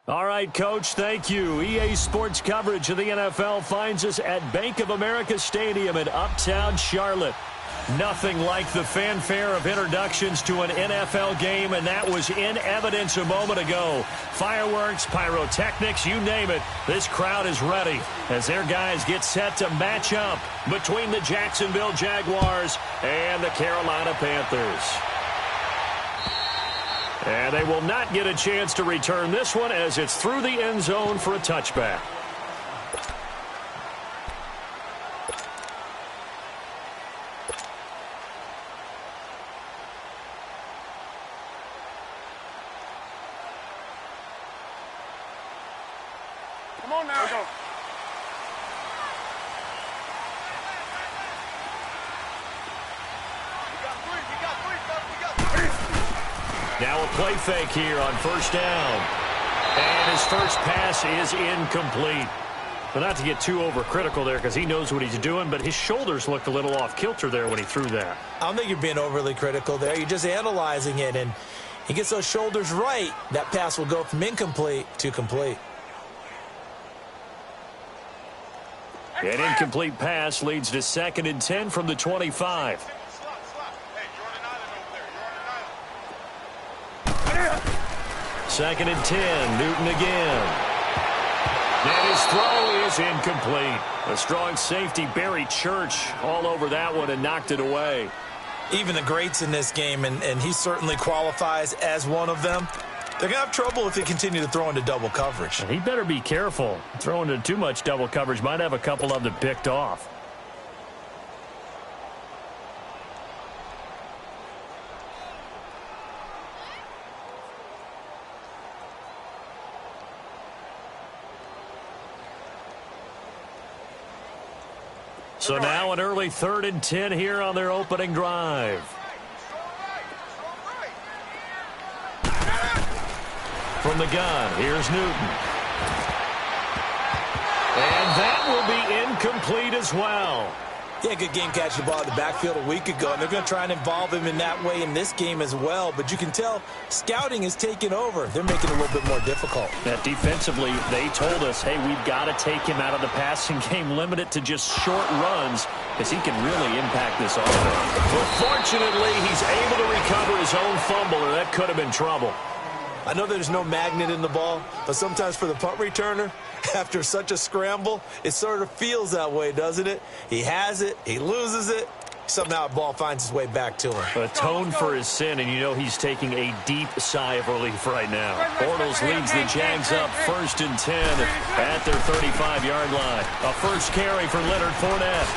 All right, Coach, thank you. EA Sports coverage of the NFL finds us at Bank of America Stadium in Uptown Charlotte. Nothing like the fanfare of introductions to an NFL game, and that was in evidence a moment ago. Fireworks, pyrotechnics, you name it. This crowd is ready as their guys get set to match up between the Jacksonville Jaguars and the Carolina Panthers. And they will not get a chance to return this one as it's through the end zone for a touchback. Come on now. Go. Now a play fake here on first down. And his first pass is incomplete. But not to get too overcritical there because he knows what he's doing, but his shoulders looked a little off kilter there when he threw that. I don't think you're being overly critical there. You're just analyzing it, and he gets those shoulders right. That pass will go from incomplete to complete. An incomplete pass leads to 2nd and 10 from the 25. Second and 10, Newton again. And his throw is incomplete. A strong safety, Barry Church, all over that one and knocked it away. Even the greats in this game, and he certainly qualifies as one of them, they're going to have trouble if they continue to throw into double coverage. And he better be careful. Throwing into too much double coverage might have a couple of them picked off. So now an early 3rd and 10 here on their opening drive. From the gun, here's Newton. And that will be incomplete as well. Yeah, good game catching the ball in the backfield a week ago, and they're going to try and involve him in that way in this game as well. But you can tell scouting is taking over. They're making it a little bit more difficult. That defensively, they told us, hey, we've got to take him out of the passing game, limit it to just short runs, because he can really impact this offense. But fortunately, he's able to recover his own fumble, or that could have been trouble. I know there's no magnet in the ball, but sometimes for the punt returner, after such a scramble, it sort of feels that way, doesn't it? He has it, he loses it, somehow the ball finds its way back to him. Atone for his sin, and you know he's taking a deep sigh of relief right now. Bortles leads the Jags up 1st and 10 at their 35-yard line. A first carry for Leonard Fournette.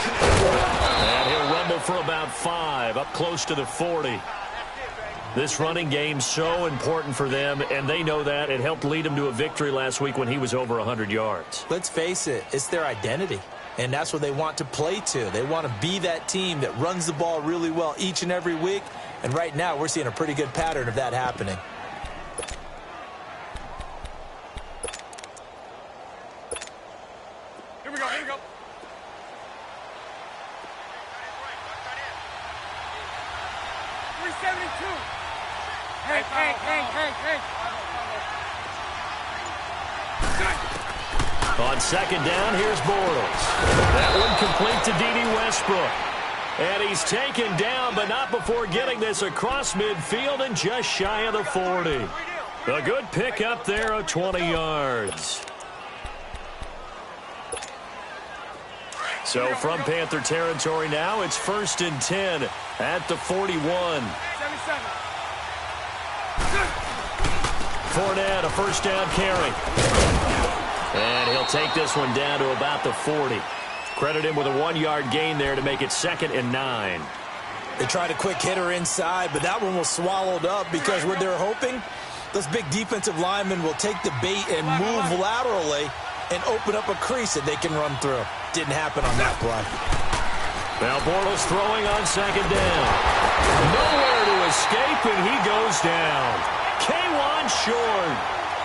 And he'll rumble for about 5, up close to the 40. This running game so important for them, and they know that. It helped lead them to a victory last week when he was over 100 yards. Let's face it, it's their identity, and that's what they want to play to. They want to be that team that runs the ball really well each and every week, and right now we're seeing a pretty good pattern of that happening. Here we go, here we go. Hey. On 2nd down, here's Bortles. That one complete to D.D. Westbrook. And he's taken down, but not before getting this across midfield and just shy of the 40. A good pickup there of 20 yards. So from Panther territory now, it's 1st and 10 at the 41. Fournette, a first down carry. And he'll take this one down to about the 40. Credit him with a 1-yard gain there to make it 2nd and 9. They tried a quick hitter inside, but that one was swallowed up because what they're hoping, those big defensive linemen will take the bait and move laterally and open up a crease that they can run through. Didn't happen on that play. Now Bortles throwing on 2nd down. Nowhere to escape, and he goes down. K1 short.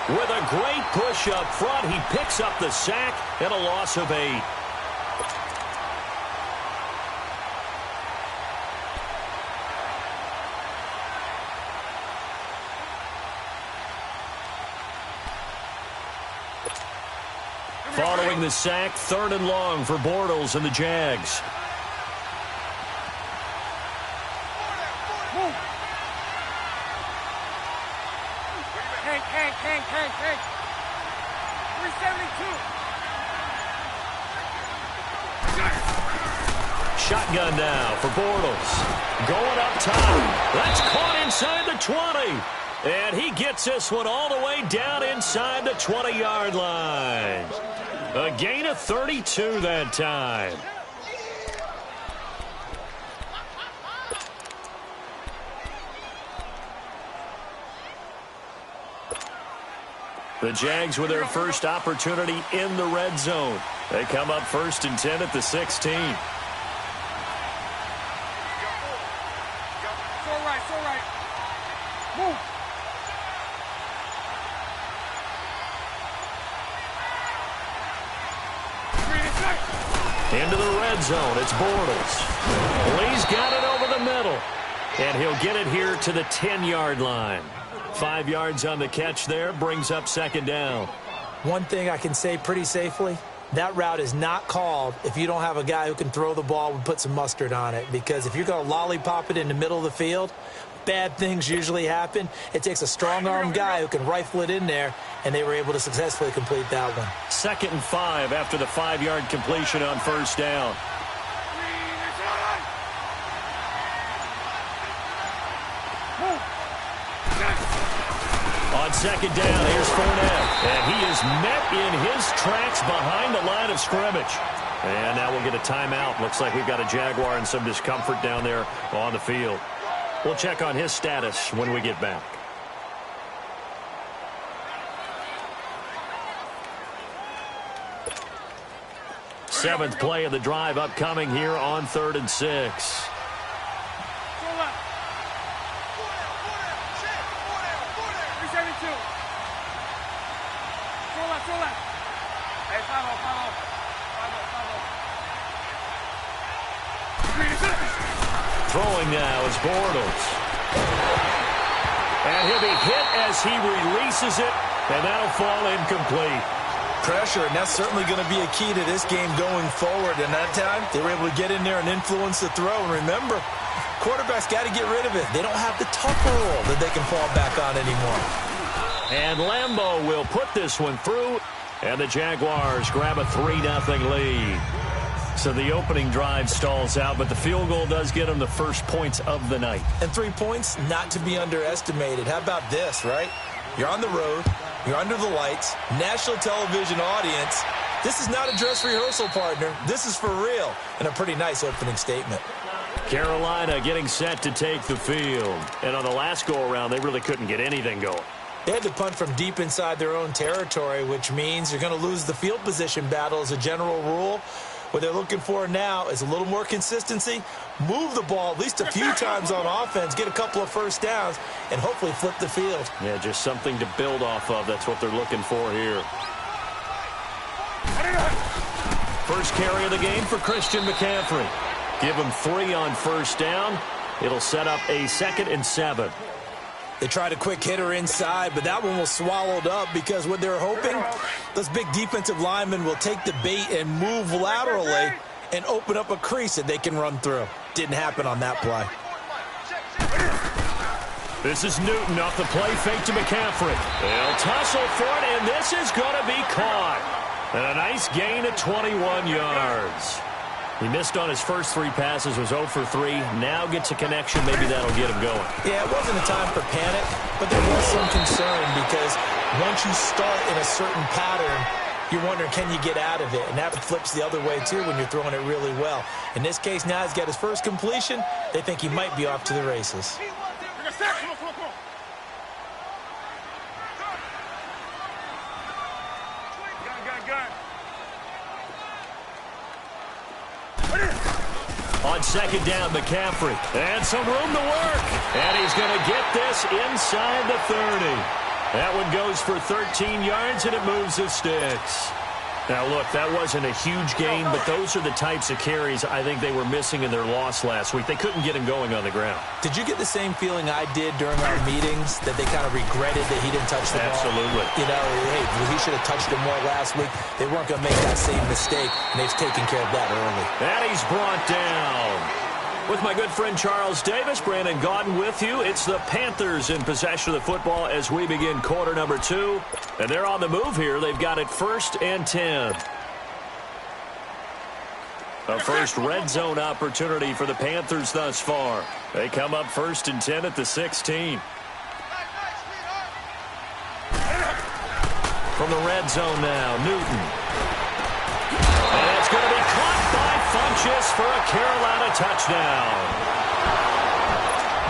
With a great push up front, he picks up the sack and a loss of 8. Following the sack, 3rd and long for Bortles and the Jags. Hank. 372. Shotgun now for Bortles. Going up top. That's caught inside the 20. And he gets this one all the way down inside the 20-yard line. A gain of 32 that time. The Jags with their first opportunity in the red zone. They come up 1st and 10 at the 16. So right. Move. Into the red zone. It's Bortles. Lee's got it over the middle. And he'll get it here to the 10-yard line. 5 yards on the catch there. Brings up 2nd down. One thing I can say pretty safely, that route is not called if you don't have a guy who can throw the ball and put some mustard on it. Because if you're going to lollipop it in the middle of the field, bad things usually happen. It takes a strong-arm guy who can rifle it in there, and they were able to successfully complete that one. 2nd and 5 after the 5-yard completion on 1st down. On 2nd down, here's Fournette. And he is met in his tracks behind the line of scrimmage. And now we'll get a timeout. Looks like we've got a Jaguar and some discomfort down there on the field. We'll check on his status when we get back. Seventh play of the drive upcoming here on 3rd and 6. Throwing now is Bortles. And he'll be hit as he releases it, and that'll fall incomplete. Pressure, and that's certainly going to be a key to this game going forward. And that time, they were able to get in there and influence the throw. And remember, quarterbacks got to get rid of it. They don't have the tougher role that they can fall back on anymore. And Lambeau will put this one through, and the Jaguars grab a 3-0 lead. So the opening drive stalls out, but the field goal does get them the first points of the night. And 3 points, not to be underestimated. How about this, right? You're on the road. You're under the lights. National television audience. This is not a dress rehearsal, partner. This is for real. And a pretty nice opening statement. Carolina getting set to take the field. And on the last go-around, they really couldn't get anything going. They had to punt from deep inside their own territory, which means you're going to lose the field position battle as a general rule. What they're looking for now is a little more consistency, move the ball at least a few times on offense, get a couple of first downs, and hopefully flip the field. Yeah, just something to build off of. That's what they're looking for here. First carry of the game for Christian McCaffrey. Give him 3 on 1st down. It'll set up a 2nd and 7. They tried a quick hitter inside, but that one was swallowed up because what they're hoping, those big defensive linemen will take the bait and move laterally and open up a crease that they can run through. Didn't happen on that play. This is Newton off the play fake to McCaffrey. They'll tussle for it, and this is going to be caught. And a nice gain of 21 yards. He missed on his first 3 passes, was 0 for 3. Now gets a connection. Maybe that'll get him going. Yeah, it wasn't a time for panic, but there was some concern because once you start in a certain pattern, you're wondering, can you get out of it? And that flips the other way, too, when you're throwing it really well. In this case, now he's got his first completion. They think he might be off to the races. On 2nd down, McCaffrey. And some room to work. And he's going to get this inside the 30. That one goes for 13 yards, and it moves the sticks. Now, look, that wasn't a huge gain, but those are the types of carries I think they were missing in their loss last week. They couldn't get him going on the ground. Did you get the same feeling I did during our meetings, that they kind of regretted that he didn't touch the ball? Absolutely. You know, hey, he should have touched it more last week. They weren't going to make that same mistake, and they've taken care of that early. And he's brought down. With my good friend Charles Davis, Brandon Gaudin with you. It's the Panthers in possession of the football as we begin quarter number 2. And they're on the move here. They've got it 1st and 10. A first red zone opportunity for the Panthers thus far. They come up 1st and 10 at the 16. From the red zone now, Newton. And it's going to be caught by Funchess for a Carolina touchdown.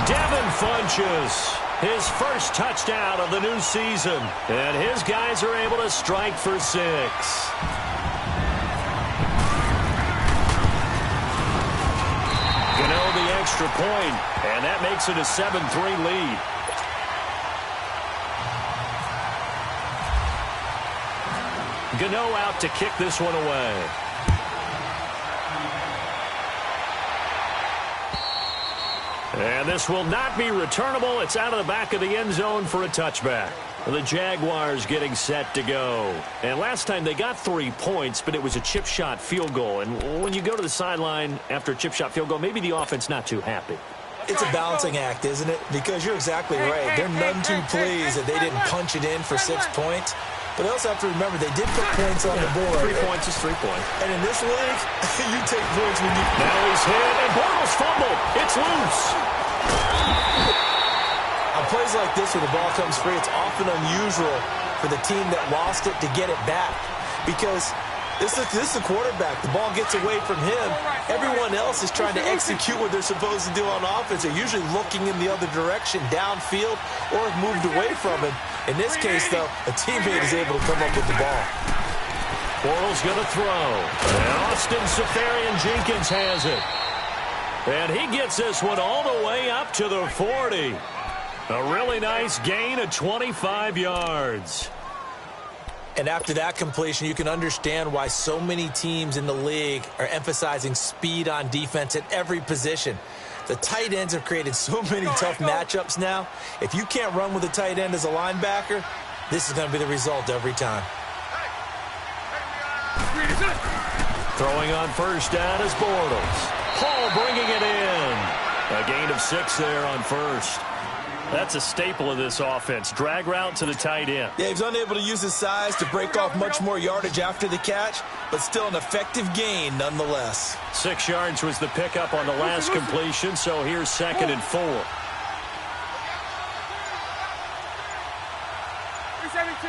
Devin Funchess, his first touchdown of the new season. And his guys are able to strike for 6. Gano the extra point, and that makes it a 7-3 lead. Gano out to kick this one away. And this will not be returnable. It's out of the back of the end zone for a touchback. The Jaguars getting set to go. And last time they got 3 points, but it was a chip shot field goal. And when you go to the sideline after a chip shot field goal, maybe the offense not too happy. It's a balancing act, isn't it? Because you're exactly right. They're none too pleased that they didn't punch it in for 6 points. But they also have to remember they did put points on the board. 3 points is 3 points. And in this league, you take points when you... Now he's hit, and Bortles fumbled. It's loose. On plays like this where the ball comes free, it's often unusual for the team that lost it to get it back. Because this is the quarterback. The ball gets away from him. Everyone else is trying to execute what they're supposed to do on offense. They're usually looking in the other direction, downfield, or have moved away from him. In this case, though, a teammate is able to come up with the ball. Bortles going to throw. And Austin Seferian-Jenkins has it. And he gets this one all the way up to the 40. A really nice gain of 25 yards. And after that completion, you can understand why so many teams in the league are emphasizing speed on defense at every position. The tight ends have created so many tough matchups now. If you can't run with a tight end as a linebacker, this is going to be the result every time. Throwing on first down is Bortles. Hall bringing it in. A gain of 6 there on first. That's a staple of this offense. Drag route to the tight end. Yeah, he's unable to use his size to break off much more yardage after the catch, but still an effective gain nonetheless. 6 yards was the pickup on the last completion, so here's 2nd and 4. 372.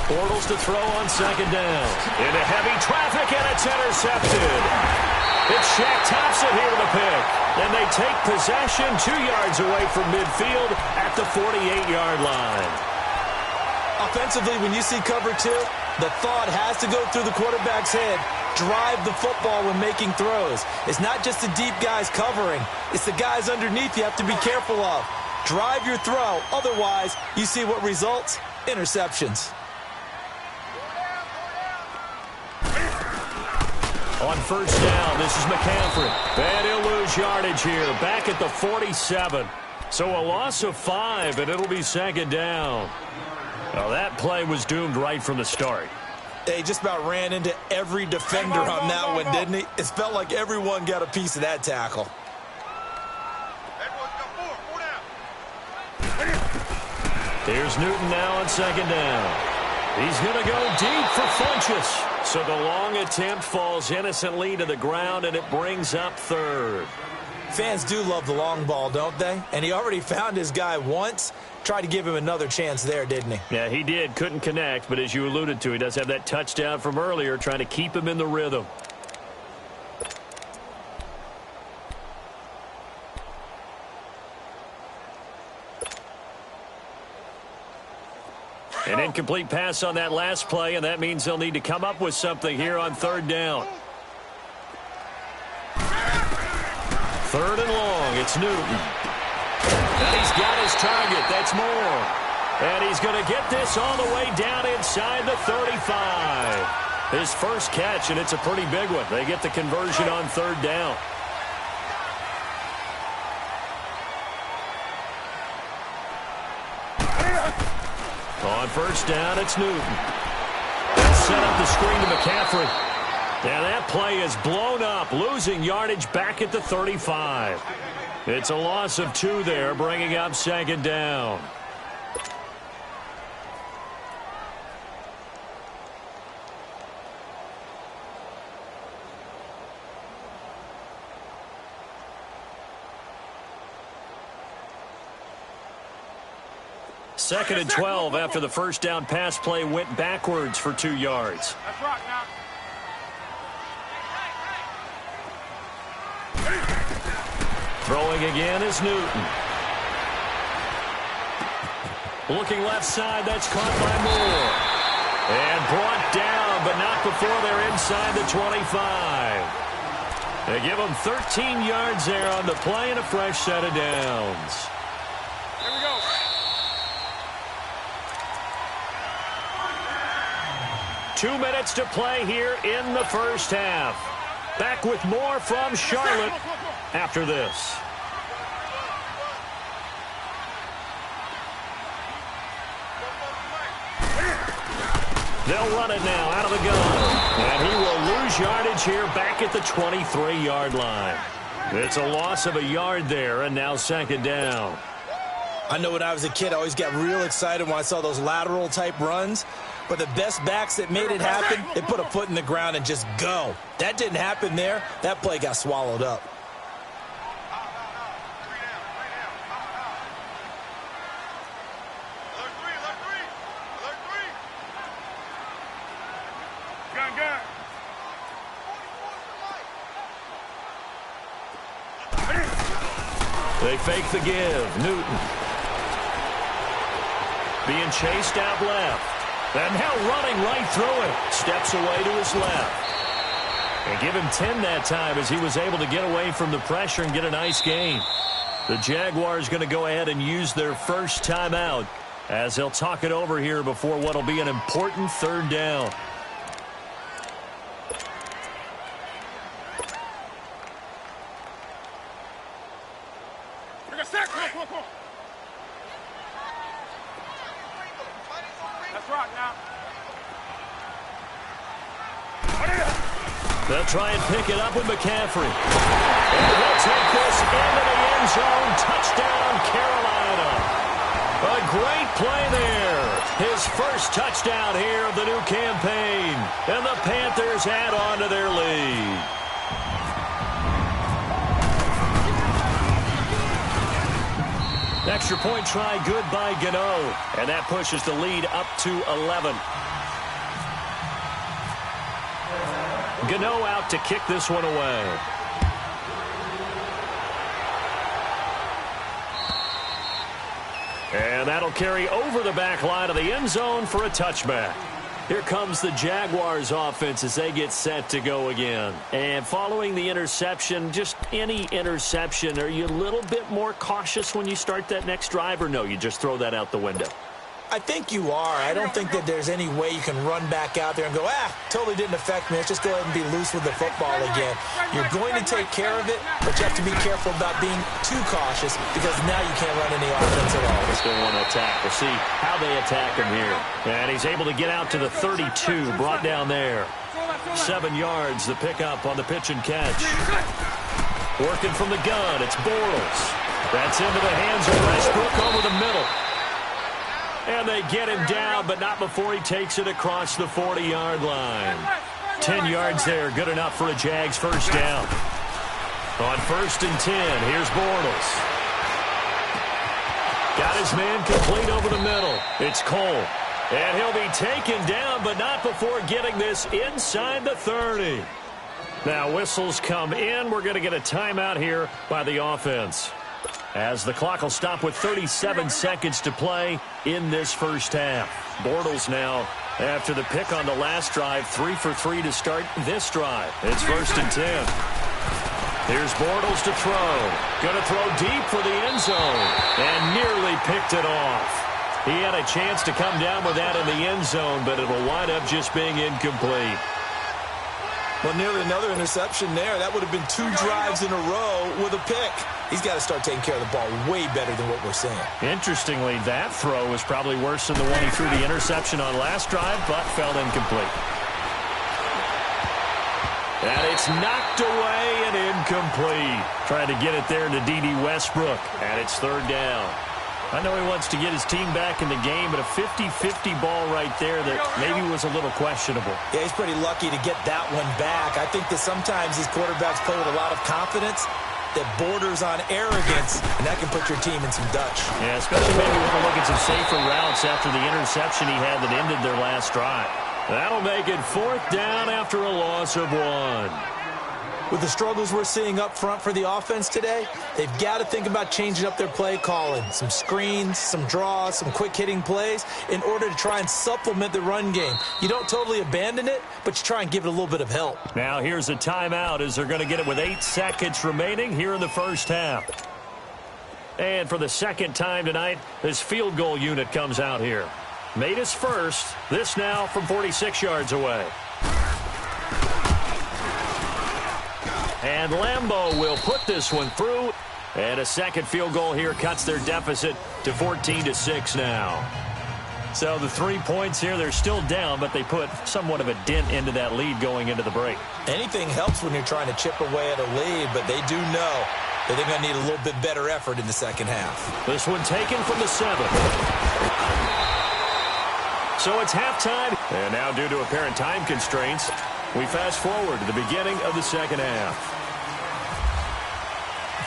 Bortles to throw on 2nd down. Into heavy traffic, and it's intercepted. It's Shaq Thompson here with a pick. And they take possession 2 yards away from midfield at the 48-yard line. Offensively, when you see cover 2, the thought has to go through the quarterback's head. Drive the football when making throws. It's not just the deep guys covering. It's the guys underneath you have to be careful of. Drive your throw. Otherwise, you see what results? Interceptions. On first down, this is McCaffrey. And he'll lose yardage here, back at the 47. So a loss of 5, and it'll be 2nd down. Now that play was doomed right from the start. They just about ran into every defender on that one, didn't he? It felt like everyone got a piece of that tackle. Here's Newton now on 2nd down. He's going to go deep for Funchess. So the long attempt falls innocently to the ground, and it brings up 3rd. Fans do love the long ball, don't they? And he already found his guy once. Tried to give him another chance there, didn't he? Yeah, he did. Couldn't connect, but as you alluded to, he does have that touchdown from earlier, trying to keep him in the rhythm. An incomplete pass on that last play, and that means they'll need to come up with something here on 3rd down. 3rd and long, it's Newton. And he's got his target, that's Moore. And he's going to get this all the way down inside the 35. His first catch, and it's a pretty big one. They get the conversion on third down. On first down, it's Newton. They'll set up the screen to McCaffrey. And that play is blown up, losing yardage back at the 35. It's a loss of 2 there, bringing up second down. Second and 12 after the first down pass play went backwards for 2 yards. That's right now. Throwing again is Newton. Looking left side, that's caught by Moore. And brought down, but not before they're inside the 25. They give them 13 yards there on the play and a fresh set of downs. Here we go. Two minutes to play here in the first half. Back with more from Charlotte after this. They'll run it now out of the gun. And he will lose yardage here back at the 23-yard line. It's a loss of a yard there, and now second down. I know when I was a kid, I always got real excited when I saw those lateral-type runs. But the best backs that made it happen, they put a foot in the ground and just go. That didn't happen there. That play got swallowed up. Gun. They fake the give. Newton being chased out left. And now running right through it. Steps away to his left. And give him 10 that time as he was able to get away from the pressure and get a nice gain. The Jaguars going to go ahead and use their first timeout as they'll talk it over here before what will be an important third down. Take a sack. Come on. That's right now. They'll try and pick it up with McCaffrey. And he'll take this into the end zone. Touchdown, Carolina. A great play there. His first touchdown here of the new campaign. And the Panthers add on to their lead. Extra point try good by Gano. And that pushes the lead up to 11. Gano out to kick this one away. And that'll carry over the back line of the end zone for a touchback. Here comes the Jaguars offense as they get set to go again. And following the interception, just any interception, are you a little bit more cautious when you start that next drive, or no, you just throw that out the window? I think you are. I don't think that there's any way you can run back out there and go, totally didn't affect me. Let's just go ahead and be loose with the football again. You're going to take care of it, but you have to be careful about being too cautious because now you can't run any offense at all. They still want to attack. We'll see how they attack him here. And he's able to get out to the 32, brought down there. 7 yards, the pickup on the pitch and catch. Working from the gun, it's Bortles. That's into the hands of Westbrook over the middle. And they get him down, but not before he takes it across the 40-yard line. 10 yards there, good enough for a Jags first down. On 1st and 10, here's Bortles. Got his man complete over the middle. It's Cole. And he'll be taken down, but not before getting this inside the 30. Now whistles come in. We're going to get a timeout here by the offense, as the clock will stop with 37 seconds to play in this first half. Bortles now, after the pick on the last drive, 3 for 3 to start this drive. It's 1st and 10. Here's Bortles to throw. Going to throw deep for the end zone. And nearly picked it off. He had a chance to come down with that in the end zone, but it will wind up just being incomplete. Well, nearly another interception there. That would have been 2 drives in a row with a pick. He's got to start taking care of the ball way better than what we're seeing. Interestingly, that throw was probably worse than the one he threw the interception on last drive, but fell incomplete. And it's knocked away and incomplete. Trying to get it there to D.D. Westbrook, and it's 3rd down. I know he wants to get his team back in the game, but a 50-50 ball right there that maybe was a little questionable. Yeah, he's pretty lucky to get that one back. I think that sometimes these quarterbacks play with a lot of confidence that borders on arrogance, and that can put your team in some Dutch. Yeah, especially maybe when we're looking at some safer routes after the interception he had that ended their last drive. That'll make it 4th down after a loss of 1. With the struggles we're seeing up front for the offense today, they've got to think about changing up their play calling. Some screens, some draws, some quick-hitting plays in order to try and supplement the run game. You don't totally abandon it, but you try and give it a little bit of help. Now here's a timeout as they're going to get it with 8 seconds remaining here in the first half. And for the second time tonight, this field goal unit comes out here. Made his first. This now from 46 yards away. And Lambeau will put this one through. And a second field goal here cuts their deficit to 14-6 now. So the 3 points here, they're still down, but they put somewhat of a dent into that lead going into the break. Anything helps when you're trying to chip away at a lead, but they do know that they're going to need a little bit better effort in the second half. This one taken from the 7. So it's halftime. And now due to apparent time constraints, we fast forward to the beginning of the second half.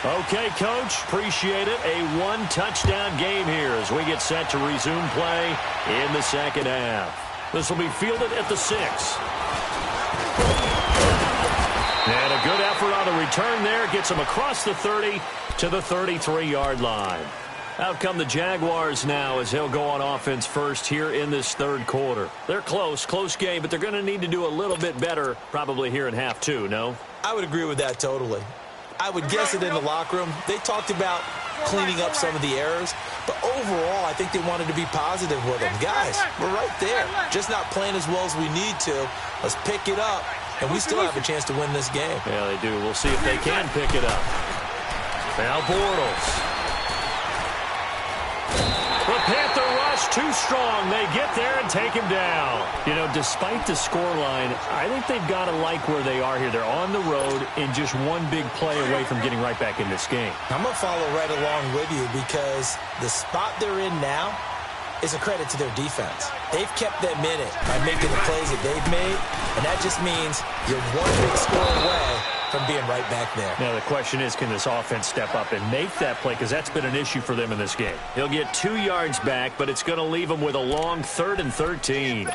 Okay, Coach, appreciate it. A 1-touchdown game here as we get set to resume play in the second half. This will be fielded at the 6. And a good effort on the return there. Gets him across the 30 to the 33-yard line. Out come the Jaguars now as he'll go on offense first here in this 3rd quarter. They're close game, but they're going to need to do a little bit better probably here in half 2, no? I would agree with that totally. I would guess it in the locker room. They talked about cleaning up some of the errors, but overall I think they wanted to be positive with them. Guys, we're right there. Just not playing as well as we need to. Let's pick it up, and we still have a chance to win this game. Yeah, they do. We'll see if they can pick it up. Now Bortles. The Panther rush too strong. They get there and take him down. You know, despite the scoreline, I think they've got to like where they are here. They're on the road and just one big play away from getting right back in this game. I'm going to follow right along with you because the spot they're in now is a credit to their defense. They've kept them in it by making the plays that they've made, and that just means you're one big score away from being right back there. Now the question is, can this offense step up and make that play? Because that's been an issue for them in this game. He'll get 2 yards back, but it's going to leave him with a long 3rd and 13.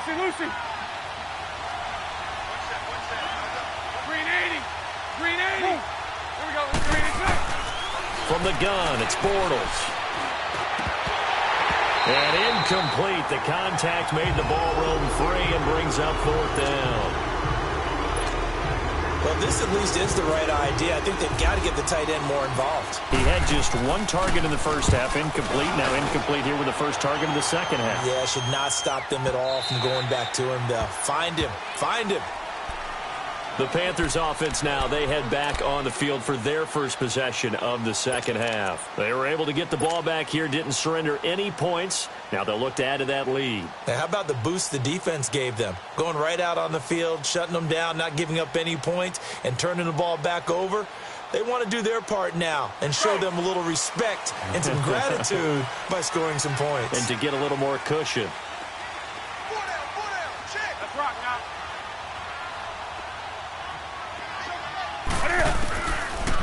Lucy. Green 80. Green 80. Here we go. Green 86. From the gun, it's Bortles. And incomplete. The contact made the ball roam free and brings up 4th down. Well, this at least is the right idea. I think they've got to get the tight end more involved. He had just 1 target in the first half, incomplete. Now incomplete here with the first target of the second half. Yeah, should not stop them at all from going back to him, though. Find him. The Panthers offense now, they head back on the field for their first possession of the second half. They were able to get the ball back here, didn't surrender any points. Now they'll look to add to that lead. Now, how about the boost the defense gave them? Going right out on the field, shutting them down, not giving up any points, and turning the ball back over. They want to do their part now and show them a little respect and some gratitude by scoring some points. And to get a little more cushion. Let's rock now.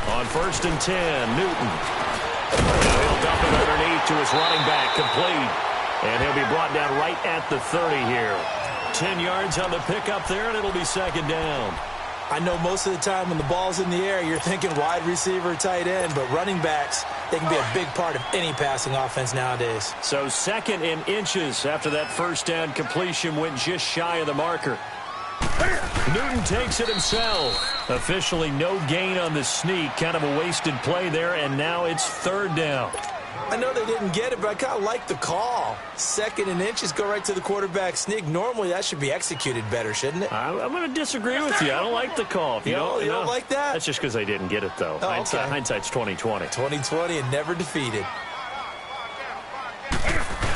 On 1st and 10, Newton. He'll dump it underneath to his running back, complete. And he'll be brought down right at the 30 here. 10 yards on the pickup there, and it'll be 2nd down. I know most of the time when the ball's in the air, you're thinking wide receiver, tight end, but running backs, they can be a big part of any passing offense nowadays. So 2nd and inches after that first down completion went just shy of the marker. Newton takes it himself. Officially no gain on the sneak. Kind of a wasted play there, and now it's 3rd down. I know they didn't get it, but I kind of like the call. 2nd and inches, go right to the quarterback sneak. Normally, that should be executed better, shouldn't it? I'm going to disagree with you. I don't like the call. You don't like that? That's just because they didn't get it, though. Oh, okay. Hindsight's 20/20. 20/20 and never defeated.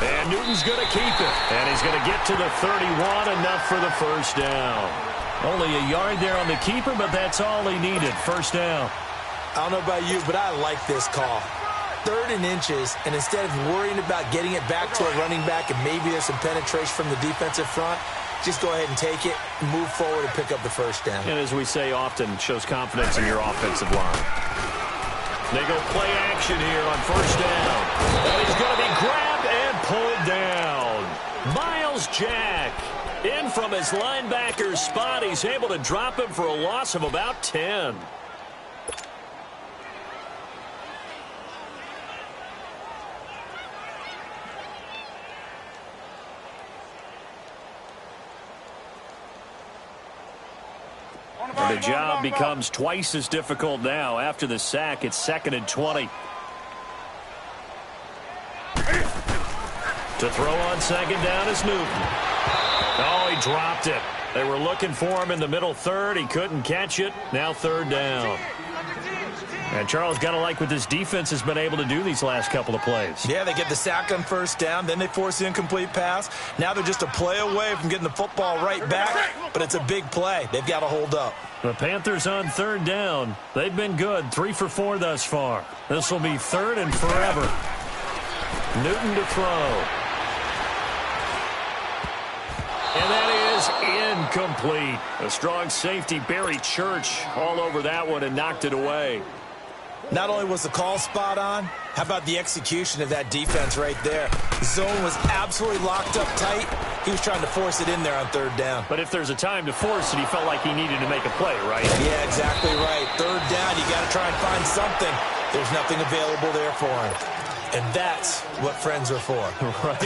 And Newton's going to keep it. And he's going to get to the 31, enough for the first down. Only a yard there on the keeper, but that's all he needed. First down. I don't know about you, but I like this call. 3rd and inches, and instead of worrying about getting it back to a running back and maybe there's some penetration from the defensive front, just go ahead and take it, move forward, and pick up the first down. And as we say often, shows confidence in your offensive line. They go play action here on first down. And he's going to be grabbed and pulled down. Miles Jack in from his linebacker's spot. He's able to drop him for a loss of about 10. The job becomes twice as difficult now. After the sack, it's 2nd and 20. To throw on 2nd down is Newton. Oh, he dropped it. They were looking for him in the middle 3rd. He couldn't catch it. Now 3rd down. And Charles, got to like what this defense has been able to do these last couple of plays. Yeah, they get the sack on first down, then they force the incomplete pass. Now they're just a play away from getting the football right back, but it's a big play. They've got to hold up. The Panthers on 3rd down. They've been good, 3 for 4 thus far. This will be 3rd and forever. Newton to throw. And that is incomplete. A strong safety, Barry Church, all over that one and knocked it away. Not only was the call spot on, how about the execution of that defense right there? The zone was absolutely locked up tight. He was trying to force it in there on 3rd down. But if there's a time to force it, he felt like he needed to make a play, right? Yeah, exactly right. 3rd down, you got to try and find something. There's nothing available there for him. And that's what friends are for. Right.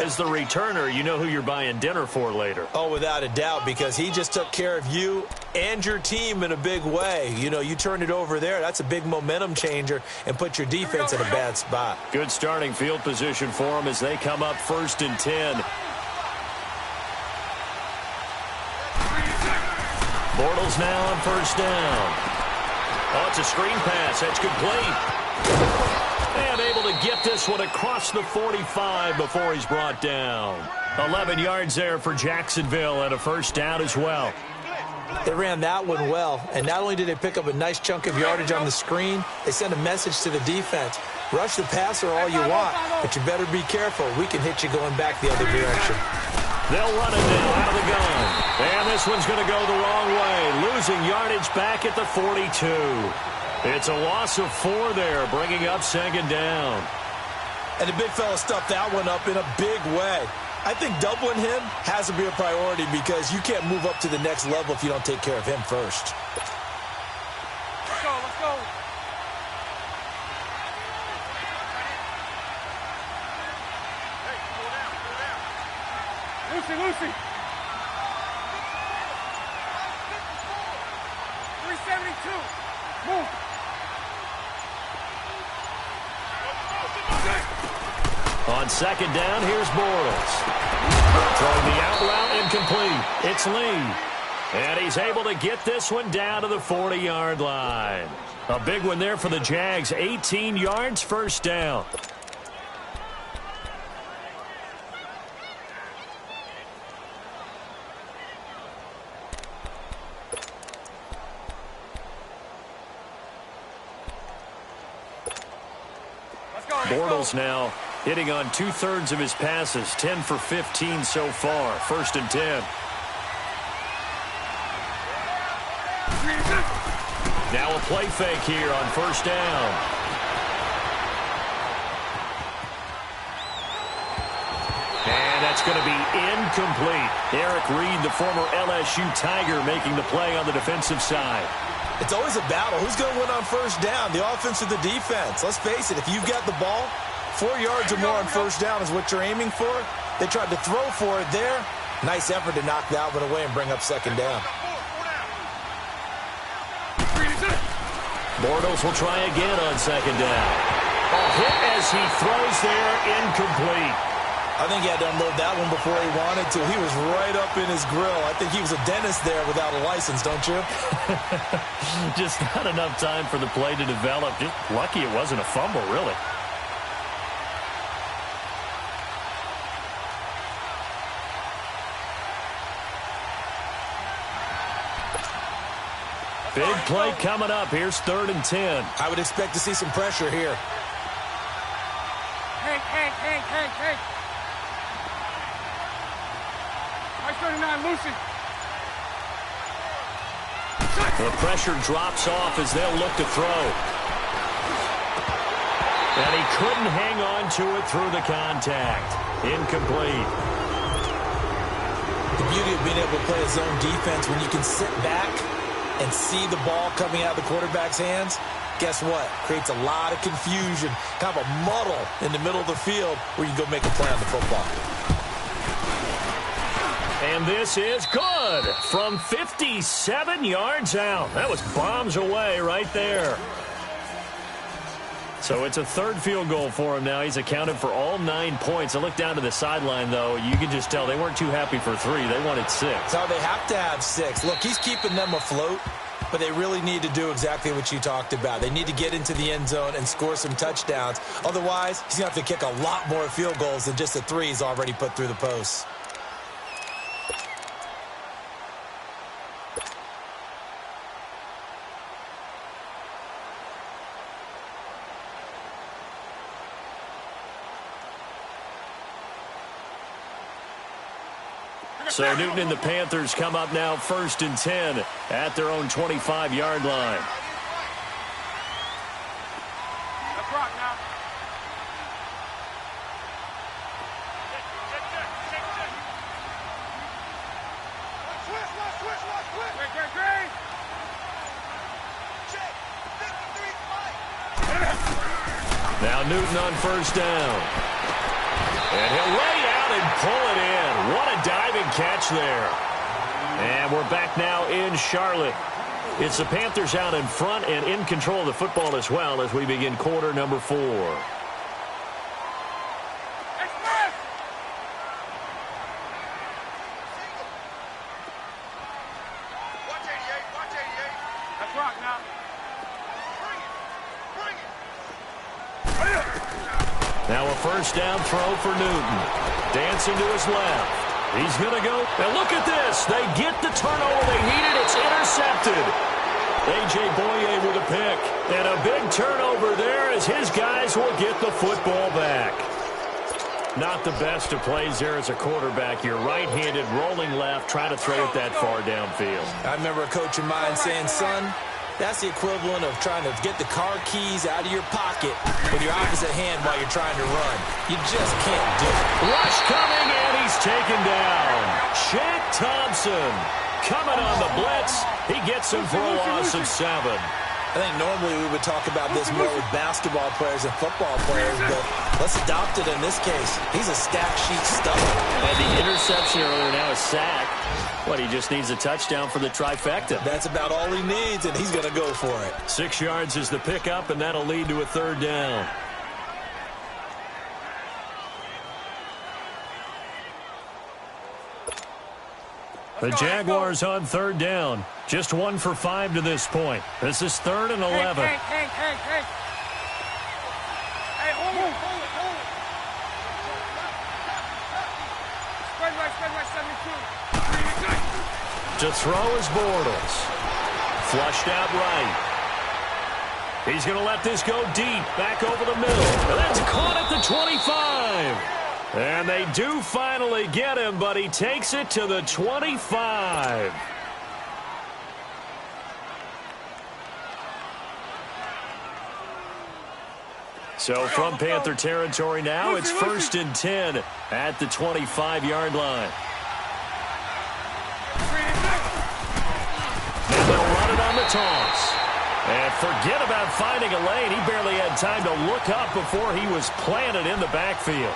As the returner, you know who you're buying dinner for later. Oh, without a doubt, because he just took care of you and your team in a big way. You know, you turn it over there, that's a big momentum changer and put your defense in a bad spot. Good starting field position for them as they come up 1st and 10. Bortles now on 1st down. Oh, it's a screen pass. That's complete. And able to get this one across the 45 before he's brought down. 11 yards there for Jacksonville and a first down as well. They ran that one well, and not only did they pick up a nice chunk of yardage on the screen, they sent a message to the defense. Rush the passer all you want, but you better be careful. We can hit you going back the other direction. They'll run it now out of the gun. And this one's going to go the wrong way. Losing yardage back at the 42. It's a loss of 4 there, bringing up 2nd down. And the big fella stuffed that one up in a big way. I think doubling him has to be a priority because you can't move up to the next level if you don't take care of him first. Let's go, let's go. Hey, pull down. Lucy. 372. Move. On 2nd down, here's Bortles. Throwing the out route incomplete. It's Lee. And he's able to get this one down to the 40-yard line. A big one there for the Jags. 18 yards, first down. Bortles now hitting on 2/3 of his passes, 10 for 15 so far. 1st and 10. Now a play fake here on 1st down. And that's It's going to be incomplete. Eric Reed, the former LSU Tiger, making the play on the defensive side. It's always a battle. Who's going to win on first down, the offense or the defense? Let's face it, if you've got the ball, 4 yards or more on first down is what you're aiming for. They tried to throw for it there. Nice effort to knock that one away and bring up second down. Bortles will try again on second down. A hit as he throws there, incomplete. I think he had to unload that one before he wanted to. He was right up in his grill. I think he was a dentist there without a license, don't you? Just not enough time for the play to develop. Just lucky it wasn't a fumble, really. Big play coming up. Here's 3rd and 10. I would expect to see some pressure here. Hey. Nice 39, Lucy. The pressure drops off as they'll look to throw. And he couldn't hang on to it through the contact. Incomplete. The beauty of being able to play a zone defense when you can sit back and see the ball coming out of the quarterback's hands, guess what? Creates a lot of confusion, kind of a muddle in the middle of the field where you can go make a play on the football. And this is good from 57 yards out. That was bombs away right there. So it's a 3rd field goal for him now. He's accounted for all 9 points. I look down to the sideline, though. You can just tell they weren't too happy for 3. They wanted 6. No, they have to have 6. Look, he's keeping them afloat, but they really need to do exactly what you talked about. They need to get into the end zone and score some touchdowns. Otherwise, he's going to have to kick a lot more field goals than just the 3 he's already put through the posts. So Newton and the Panthers come up now 1st and 10 at their own 25-yard line. Let's rock now. Switch. Great. Now Newton on first down. And he'll lay out and pull it in. What a diving catch there. And we're back now in Charlotte. It's the Panthers out in front and in control of the football as well as we begin quarter number 4. Express! Watch 88. Let's rock now. Bring it. Now a first down throw for Newton. Dancing to his left. He's going to go. And look at this. They get the turnover they needed. It's intercepted. A.J. Boye with a pick. And a big turnover there as his guys will get the football back. Not the best of plays there as a quarterback. You're right-handed, rolling left, trying to throw it that far downfield. I remember a coach of mine saying, son, that's the equivalent of trying to get the car keys out of your pocket with your opposite hand while you're trying to run. You just can't do it. Rush coming, and he's taken down. Shaq Thompson coming on the blitz. He gets him for a loss of 7. I think normally we would talk about this more with basketball players and football players, but let's adopt it in this case. He's a stat sheet stunner. And the interception earlier, now a sack. What, he just needs a touchdown for the trifecta. That's about all he needs, and he's going to go for it. 6 yards is the pickup, and that'll lead to a 3rd down. The Jaguars on 3rd down. Just 1 for 5 to this point. This is 3rd and 11. Hey, hold it. Spread right, 72. To throw is Bortles. Flushed out right. He's going to let this go deep, back over the middle. And that's caught at the 25. And they do finally get him, but he takes it to the 25. So from Panther territory now, it's 1st and 10 at the 25-yard line. And they'll run it on the toss. And forget about finding a lane. He barely had time to look up before he was planted in the backfield.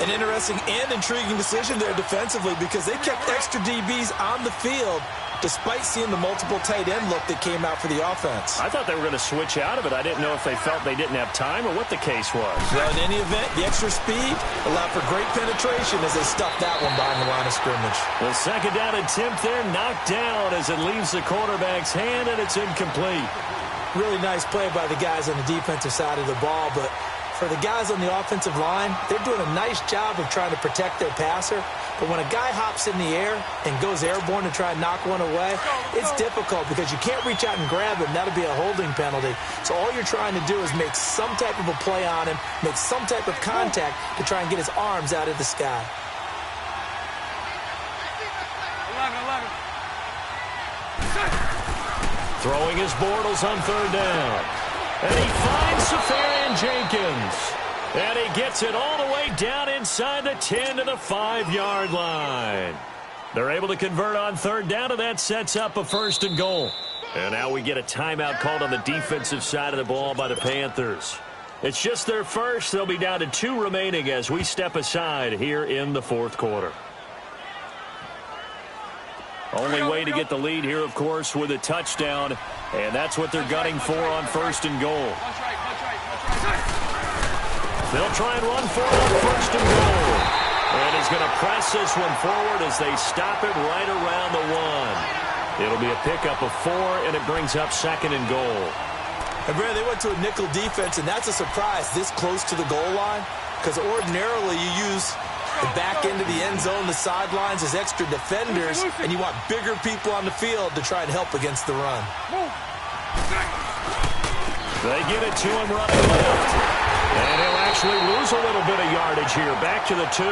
An interesting and intriguing decision there defensively because they kept extra DBs on the field despite seeing the multiple tight end look that came out for the offense. I thought they were going to switch out of it. I didn't know if they felt they didn't have time or what the case was. Well, in any event, the extra speed allowed for great penetration as they stuffed that one behind the line of scrimmage. The second down attempt there knocked down as it leaves the quarterback's hand, and it's incomplete. Really nice play by the guys on the defensive side of the ball, but for the guys on the offensive line, they're doing a nice job of trying to protect their passer. But when a guy hops in the air and goes airborne to try and knock one away, it's difficult because you can't reach out and grab him. That'll be a holding penalty. So all you're trying to do is make some type of a play on him, make some type of contact to try and get his arms out of the sky. 11. Throwing his Bortles on third down. And he finds Safarian Jenkins. And he gets it all the way down inside the 10 to the 5-yard line. They're able to convert on third down, and that sets up a 1st and goal. And now we get a timeout called on the defensive side of the ball by the Panthers. It's just their first. They'll be down to 2 remaining as we step aside here in the 4th quarter. Only way to get the lead here, of course, with a touchdown. And that's what they're gunning for on 1st and goal. They'll try and run for it on 1st and goal. And he's going to press this one forward as they stop it right around the 1. It'll be a pickup of 4, and it brings up 2nd and goal. And Brad, they went to a nickel defense, and that's a surprise this close to the goal line because ordinarily you use the back end of the end zone, the sidelines as extra defenders, and you want bigger people on the field to try and help against the run. They get it to him running left. And he'll actually lose a little bit of yardage here. Back to the 2.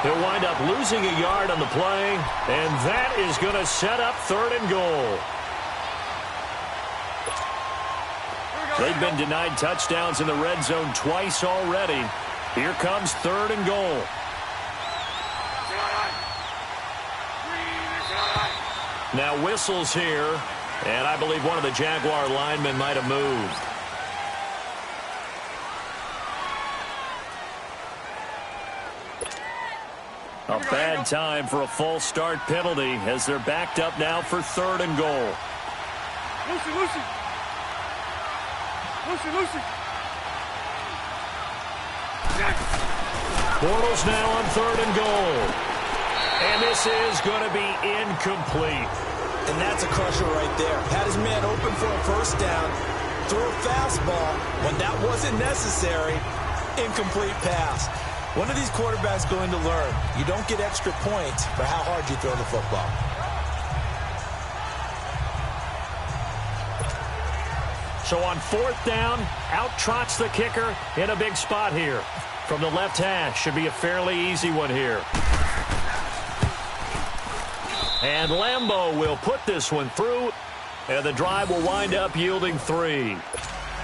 He'll wind up losing a yard on the play, and that is going to set up 3rd and goal. They've been denied touchdowns in the red zone twice already. Here comes 3rd and goal. Now whistles here, and I believe one of the Jaguar linemen might have moved. A bad time for a false start penalty as they're backed up now for 3rd and goal. Lucy. Bortles now on 3rd and goal. And this is going to be incomplete. And that's a crusher right there. Had his man open for a 1st down, threw a fastball. When that wasn't necessary, incomplete pass. One of these quarterbacks going to learn, you don't get extra points for how hard you throw the football. So on 4th down, out trots the kicker in a big spot here. From the left hash, should be a fairly easy one here. And Lambeau will put this one through, and the drive will wind up yielding 3.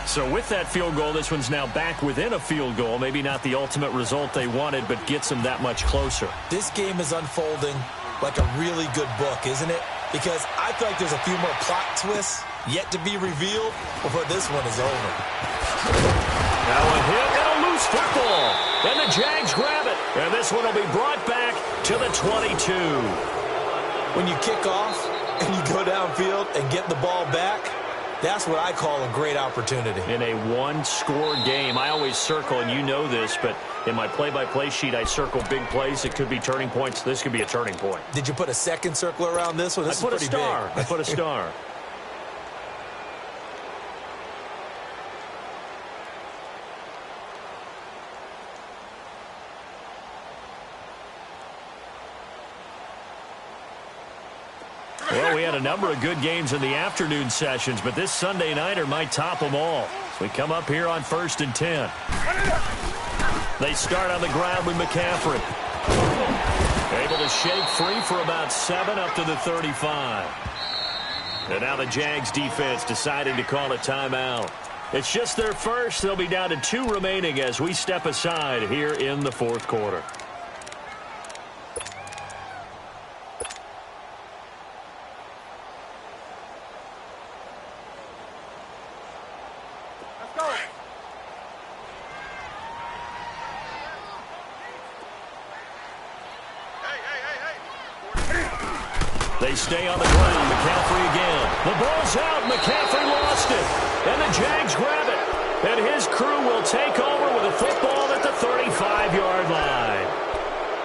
So with that field goal, this one's now back within a field goal. Maybe not the ultimate result they wanted, but gets them that much closer. This game is unfolding like a really good book, isn't it? Because I feel like there's a few more plot twists yet to be revealed before this one is over. Now a hit and a loose football. And the Jags grab it. And this one will be brought back to the 22. When you kick off and you go downfield and get the ball back, that's what I call a great opportunity. In a one-score game, I always circle, and you know this, but in my play-by-play sheet, I circle big plays. It could be turning points. This could be a turning point. Did you put a second circle around this one? This I put a star. I put a star. Well, we had a number of good games in the afternoon sessions, but this Sunday nighter might top them all. So we come up here on 1st and 10. They start on the ground with McCaffrey. Able to shake free for about 7 up to the 35. And now the Jags defense deciding to call a timeout. It's just their first. They'll be down to 2 remaining as we step aside here in the fourth quarter. Let's go. They stay on the ground. McCaffrey again. The ball's out. McCaffrey lost it. And the Jags grab it. And his crew will take over with a football at the 35-yard line.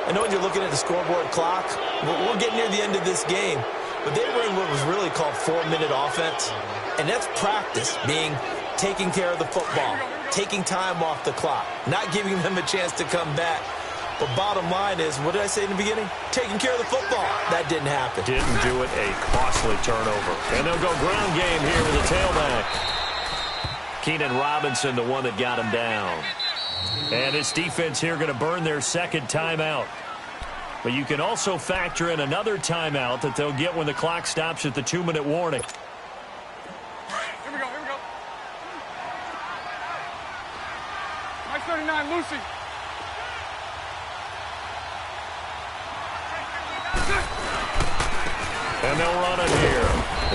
I know when you're looking at the scoreboard clock, we're getting near the end of this game, but they were in what was really called 4-minute offense. And that's practice, being taking care of the football, taking time off the clock, not giving them a chance to come back. But bottom line is, what did I say in the beginning? Taking care of the football. That didn't happen. Didn't do it. A costly turnover. And they'll go ground game here with a tailback. Keenan Robinson, the one that got him down. And this defense here going to burn their second timeout. But you can also factor in another timeout that they'll get when the clock stops at the 2-minute warning. Here we go, here we go. Mike 39, Lucy. And they'll run it here.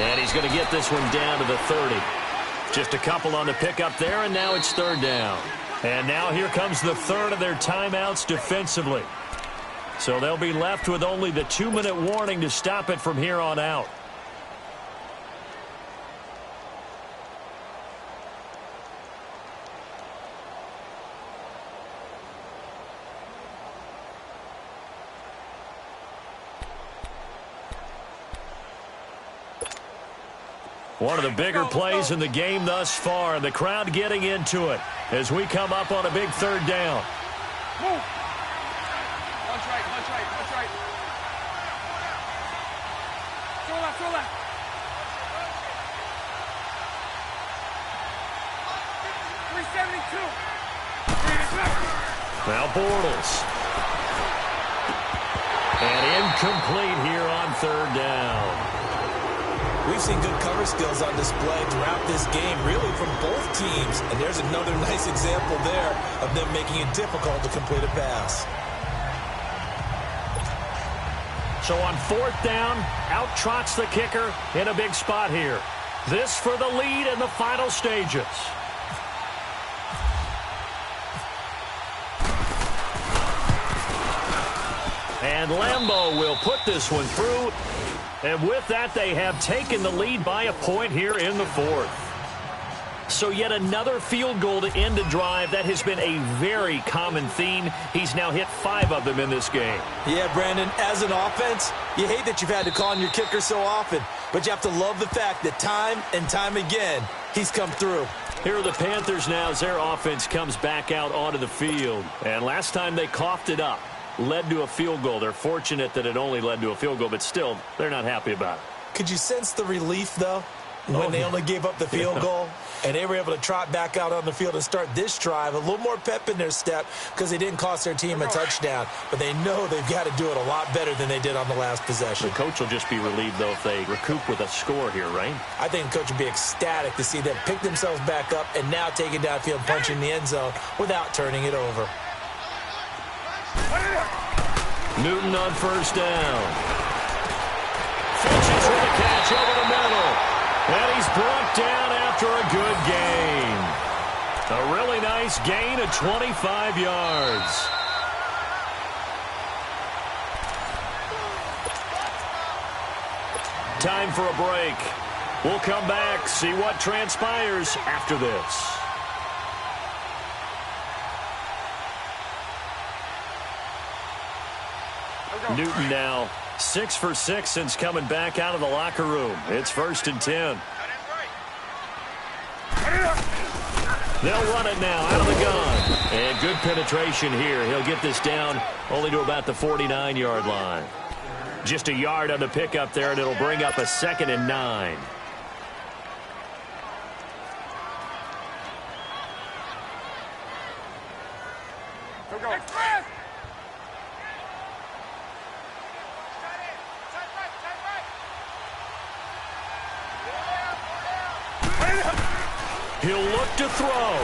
And he's going to get this one down to the 30. Just a couple on the pickup there, and now it's third down. And now here comes the third of their timeouts defensively. So they'll be left with only the 2-minute warning to stop it from here on out. One of the bigger plays in the game thus far, and the crowd getting into it as we come up on a big third down. Move. Punch right, punch right, punch right. Throw left, throw left. .372. Now Bortles. And incomplete here on third down. We've seen good cover skills on display throughout this game, really from both teams. And there's another nice example there of them making it difficult to complete a pass. So on fourth down, out trots the kicker in a big spot here. This for the lead in the final stages. And Lambeau will put this one through. And with that, they have taken the lead by a point here in the fourth. So yet another field goal to end a drive. That has been a very common theme. He's now hit 5 of them in this game. Yeah, Brandon, as an offense, you hate that you've had to call on your kicker so often, but you have to love the fact that time and time again, he's come through. Here are the Panthers now as their offense comes back out onto the field. And last time they coughed it up, led to a field goal. They're fortunate that it only led to a field goal, but still, they're not happy about it. Could you sense the relief, though, when they only gave up the field goal and they were able to trot back out on the field and start this drive? A little more pep in their step because they didn't cost their team a touchdown, but they know they've got to do it a lot better than they did on the last possession. The coach will just be relieved, though, if they recoup with a score here, right? I think the coach would be ecstatic to see them pick themselves back up and now take it downfield, punching the end zone without turning it over. Newton on first down. Finches with a catch over the middle. And he's brought down after a good gain. A really nice gain of 25 yards. Time for a break. We'll come back, see what transpires after this. Newton now 6 for 6 since coming back out of the locker room. It's 1st and 10. They'll run it now out of the gun. And good penetration here. He'll get this down only to about the 49-yard line. Just a yard on the pickup there, and it'll bring up a 2nd and 9. Go. He'll look to throw.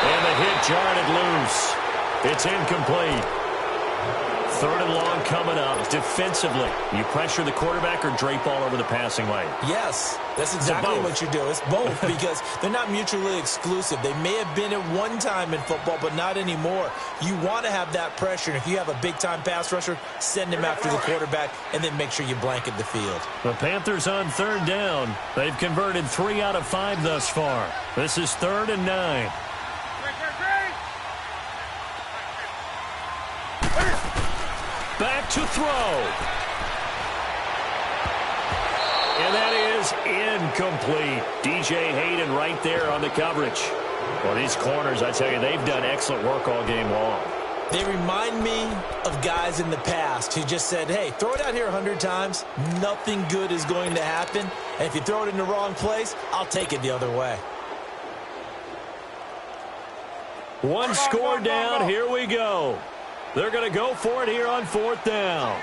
And the hit jarred it loose. It's incomplete. 3rd and long coming up. Defensively, you pressure the quarterback or drape all over the passing lane? Yes, that's exactly what you do. It's both because they're not mutually exclusive. They may have been at one time in football, but not anymore. You want to have that pressure. And if you have a big-time pass rusher, send him after the quarterback and then make sure you blanket the field. The Panthers on 3rd down. They've converted 3 out of 5 thus far. This is 3rd and 9. Back to throw. And that is incomplete. DJ Hayden right there on the coverage. Well, these corners, I tell you, they've done excellent work all game long. They remind me of guys in the past who just said, hey, throw it out here 100 times. Nothing good is going to happen. And if you throw it in the wrong place, I'll take it the other way. One score down. Here we go. They're going to go for it here on 4th down.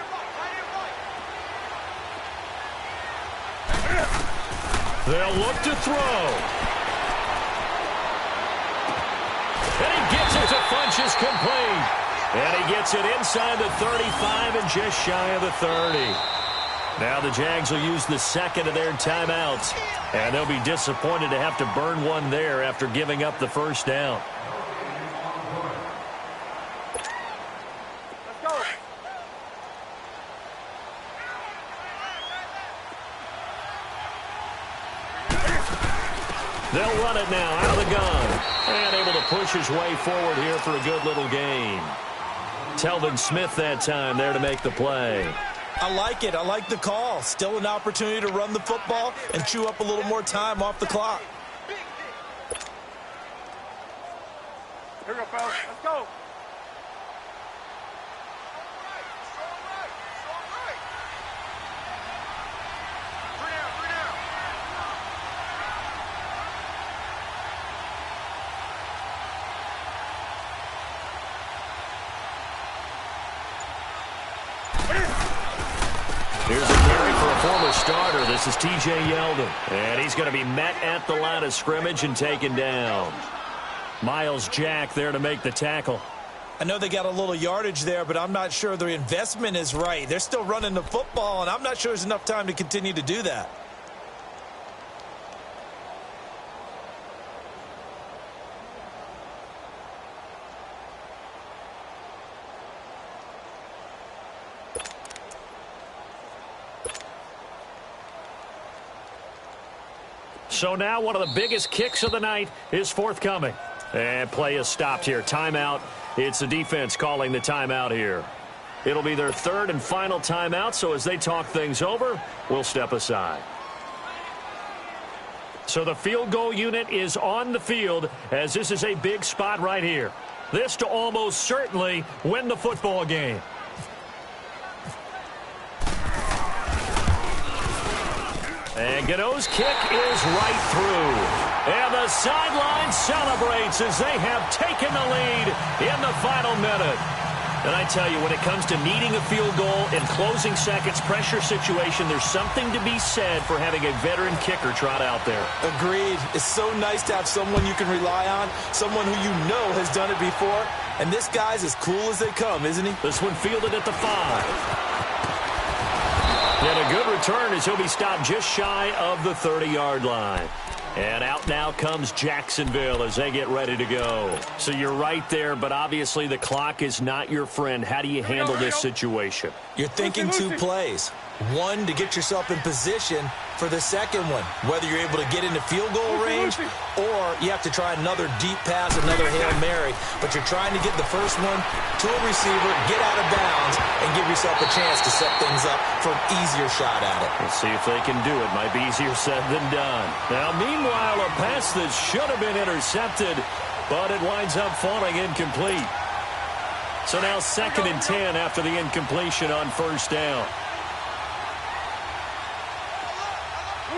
They'll look to throw. And he gets it to Funchess complete. And he gets it inside the 35 and just shy of the 30. Now the Jags will use the 2nd of their timeouts. And they'll be disappointed to have to burn one there after giving up the 1st down. They'll run it now out of the gun. And able to push his way forward here for a good little gain. Telvin Smith that time there to make the play. I like it. I like the call. Still an opportunity to run the football and chew up a little more time off the clock. Here we go, fellas. Let's go. Here's a carry for a former starter. This is T.J. Yeldon. And he's going to be met at the line of scrimmage and taken down. Miles Jack there to make the tackle. I know they got a little yardage there, but I'm not sure the investment is right. They're still running the football, and I'm not sure there's enough time to continue to do that. So now one of the biggest kicks of the night is forthcoming. And play is stopped here. Timeout. It's the defense calling the timeout here. It'll be their 3rd and final timeout, so as they talk things over, we'll step aside. So the field goal unit is on the field, as this is a big spot right here. This to almost certainly win the football game. And Gano's kick is right through. And the sideline celebrates as they have taken the lead in the final minute. And I tell you, when it comes to needing a field goal in closing seconds, pressure situation, there's something to be said for having a veteran kicker trot out there. Agreed. It's so nice to have someone you can rely on, someone who you know has done it before. And this guy's as cool as they come, isn't he? This one fielded at the 5. And a good return as he'll be stopped just shy of the 30-yard line. And out now comes Jacksonville as they get ready to go. So you're right there, but obviously the clock is not your friend. How do you handle this situation? You're thinking 2 plays. One, to get yourself in position for the second one, whether you're able to get into field goal range or you have to try another deep pass, another Hail Mary. But you're trying to get the first one to a receiver, get out of bounds, and give yourself a chance to set things up for an easier shot at it. Let's see if they can do it. Might be easier said than done. Now, meanwhile, a pass that should have been intercepted, but it winds up falling incomplete. So now 2nd and 10 after the incompletion on 1st down.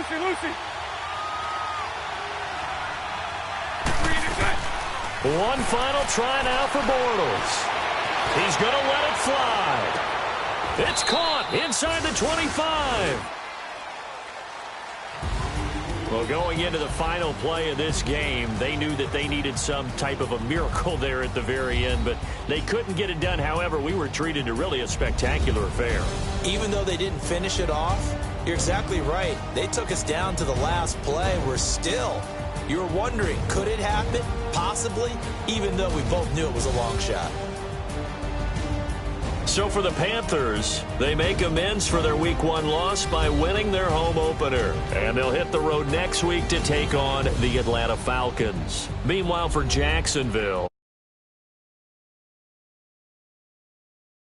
Lucy. One final try now for Bortles. He's going to let it fly. It's caught inside the 25. Well, going into the final play of this game, they knew that they needed some type of a miracle there at the very end, but they couldn't get it done. However, we were treated to really a spectacular affair. Even though they didn't finish it off, you're exactly right. They took us down to the last play. We're still, you're wondering, could it happen? Possibly, even though we both knew it was a long shot. So for the Panthers, they make amends for their Week 1 loss by winning their home opener. And they'll hit the road next week to take on the Atlanta Falcons. Meanwhile, for Jacksonville,